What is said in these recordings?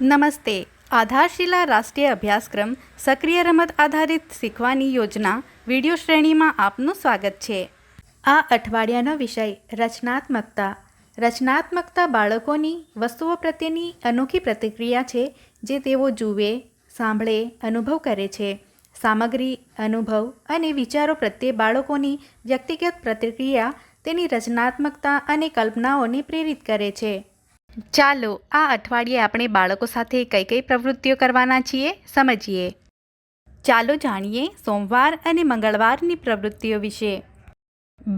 નમસ્તે. આધારશિલા રાષ્ટ્રીય અભ્યાસક્રમ સક્રિય રમત આધારિત શીખવાની યોજના વિડીયો શ્રેણીમાં આપનું સ્વાગત છે. આ અઠવાડિયાનો વિષય રચનાત્મકતા. રચનાત્મકતા બાળકોની વસ્તુઓ પ્રત્યેની અનોખી પ્રતિક્રિયા છે જે તેઓ જુએ, સાંભળે, અનુભવ કરે છે. સામગ્રી, અનુભવ અને વિચારો પ્રત્યે બાળકોની વ્યક્તિગત પ્રતિક્રિયા તેની રચનાત્મકતા અને કલ્પનાઓને પ્રેરિત કરે છે. ચાલો આ અઠવાડિયે આપણે બાળકો સાથે કઈ કઈ પ્રવૃત્તિઓ કરવાના છીએ સમજીએ. ચાલો જાણીએ સોમવાર અને મંગળવારની પ્રવૃત્તિઓ વિશે.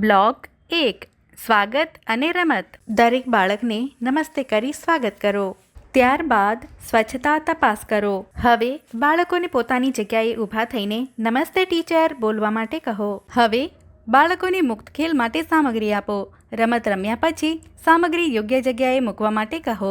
બ્લોક 1. સ્વાગત અને રમત. દરેક બાળકને નમસ્તે કરી સ્વાગત કરો. ત્યારબાદ સ્વચ્છતા તપાસ કરો. હવે બાળકોને પોતાની જગ્યાએ ઊભા થઈને નમસ્તે ટીચર બોલવા માટે કહો. હવે બાળકોને મુક્ત ખેલ માટે સામગ્રી આપો. રમત રમ્યા પછી સામગ્રી યોગ્ય જગ્યાએ મૂકવા માટે કહો.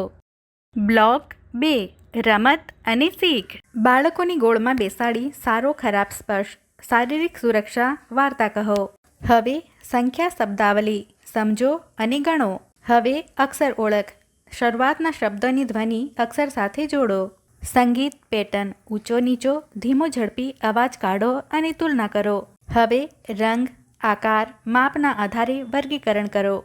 બ્લોક 2. રમત અને શીખ. બાળકોની ગોળમાં બેસાડી સારો ખરાબ સ્પર્શ, શારીરિક સુરક્ષા વાર્તા કહો. હવે સંખ્યા શબ્દાવલી સમજો અને ગણો. હવે અક્ષર ઓળખ. શરૂઆતના શબ્દોની ધ્વનિ અક્ષર સાથે જોડો. સંગીત પેટર્ન ઊંચો નીચો, ધીમો ઝડપી અવાજ કાઢો અને તુલના કરો. હવે રંગ, આકાર, માપના આધારે વર્ગીકરણ કરો.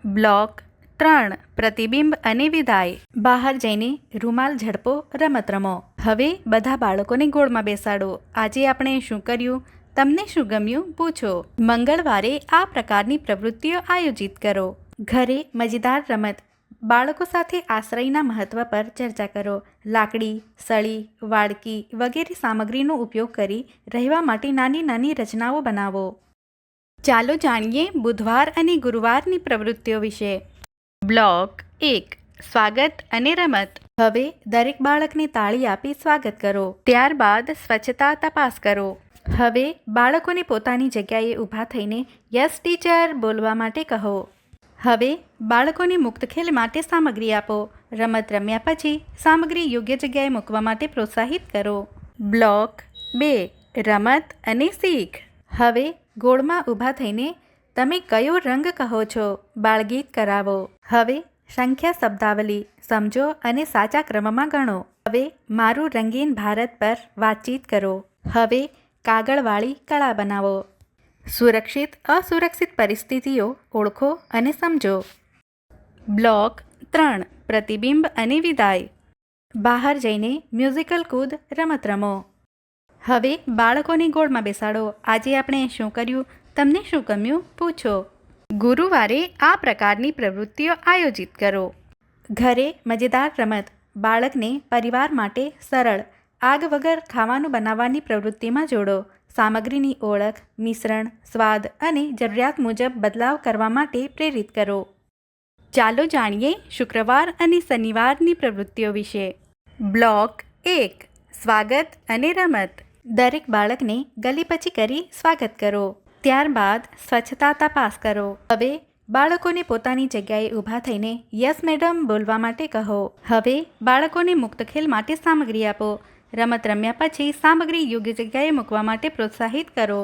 બ્લોક 3. પ્રતિબિંબ અને વિદાય. બહાર જઈને રૂમાલ ઝડપો, રમત રમો. હવે બધા બાળકોને ગોળમાં બેસાડો. આજે આપણે શું કર્યું? તમને શું ગમ્યું? પૂછો. મંગળવારે આ પ્રકારની પ્રવૃત્તિઓ આયોજિત કરો. ઘરે મજેદાર રમત. બાળકો સાથે આશ્રયના મહત્વ પર ચર્ચા કરો. લાકડી, સળી, વાડકી વગેરે સામગ્રીનો ઉપયોગ કરી રહેવા માટે નાની નાની રચનાઓ બનાવો. ચાલો જાણીએ બુધવાર અને ગુરુવારની પ્રવૃત્તિઓ વિશે. બ્લોક 1. સ્વાગત અને રમત. હવે દરેક બાળકને તાળી આપી સ્વાગત કરો. ત્યારબાદ સ્વચ્છતા તપાસ કરો. હવે બાળકોને પોતાની જગ્યાએ ઊભા થઈને યસ ટીચર બોલવા માટે કહો. હવે બાળકોને મુક્ત ખેલ માટે સામગ્રી આપો. રમત રમ્યા પછી સામગ્રી યોગ્ય જગ્યાએ મૂકવા માટે પ્રોત્સાહિત કરો. બ્લોક 2. રમત અને શીખ. હવે ગોળમાં ઊભા થઈને તમે કયો રંગ કહો છો? બાળગીત કરાવો. હવે સંખ્યા શબ્દાવલી સમજો અને સાચા ક્રમમાં ગણો. હવે મારું રંગીન ભારત પર વાતચીત કરો. હવે કાગળવાળી કળા બનાવો. સુરક્ષિત અસુરક્ષિત પરિસ્થિતિઓ ઓળખો અને સમજો. બ્લોક 3. પ્રતિબિંબ અને વિદાય. બહાર જઈને મ્યુઝિકલ કૂદ, રમત રમો. હવે બાળકોને ગોળમાં બેસાડો. આજે આપણે શું કર્યું? તમને શું ગમ્યું? પૂછો. ગુરુવારે આ પ્રકારની પ્રવૃત્તિઓ આયોજિત કરો. ઘરે મજેદાર રમત. બાળકને પરિવાર માટે સરળ, આગ વગર ખાવાનું બનાવવાની પ્રવૃત્તિમાં જોડો. સામગ્રીની ઓળખ, મિશ્રણ, સ્વાદ અને જરૂરિયાત મુજબ બદલાવ કરવા માટે પ્રેરિત કરો. ચાલો જાણીએ શુક્રવાર અને શનિવારની પ્રવૃત્તિઓ વિશે. બ્લોક 1. સ્વાગત અને રમત. દરેક બાળકને ગલી પછી કરી સ્વાગત કરો. ત્યારબાદ સ્વચ્છતા તપાસ કરો. હવે બાળકોને પોતાની જગ્યાએ ઊભા થઈને યસ મેડમ બોલવા માટે કહો. હવે બાળકોને મુક્ત ખેલ માટે સામગ્રી આપો. રમત રમ્યા પછી સામગ્રી યોગ્ય જગ્યાએ મૂકવા માટે પ્રોત્સાહિત કરો.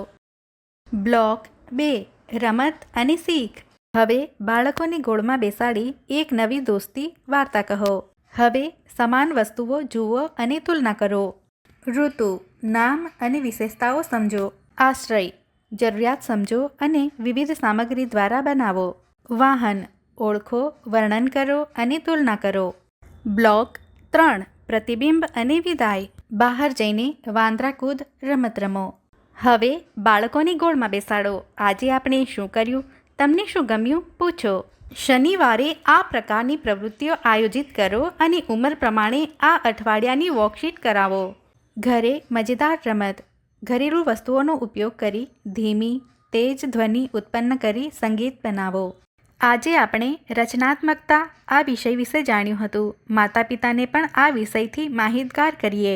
બ્લોક 2. રમત અને શીખ. હવે બાળકોને ગોળમાં બેસાડી એક નવી દોસ્તી વાર્તા કહો. હવે સમાન વસ્તુઓ જુઓ અને તુલના કરો. ઋતુ, નામ અને વિશેષતાઓ સમજો. આશ્રય, જરૂરિયાત સમજો અને વિવિધ સામગ્રી દ્વારા બનાવો. વાહન, ઓળખો, વર્ણન કરો અને તુલના કરો. બ્લોક 3. પ્રતિબિંબ અને વિદાય. બહાર જઈને વાંદરા કૂદ, રમત રમો. હવે બાળકોને ગોળમાં બેસાડો. આજે આપણે શું કર્યું? તમને શું ગમ્યું? પૂછો. શનિવારે આ પ્રકારની પ્રવૃત્તિઓ આયોજિત કરો અને ઉંમર પ્રમાણે આ અઠવાડિયાની વર્કશીટ કરાવો. ઘરે મજેદાર રમત. ઘરેલું વસ્તુઓનો ઉપયોગ કરી ધીમી, તેજ ધ્વનિ ઉત્પન્ન કરી સંગીત બનાવો. આજે આપણે રચનાત્મકતા આ વિષય વિશે જાણ્યું હતું. માતા પિતાને પણ આ વિષયથી માહિતગાર કરીએ.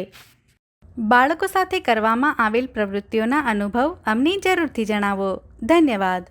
બાળકો સાથે કરવામાં આવેલ પ્રવૃત્તિઓના અનુભવ અમને જરૂરથી જણાવો. ધન્યવાદ.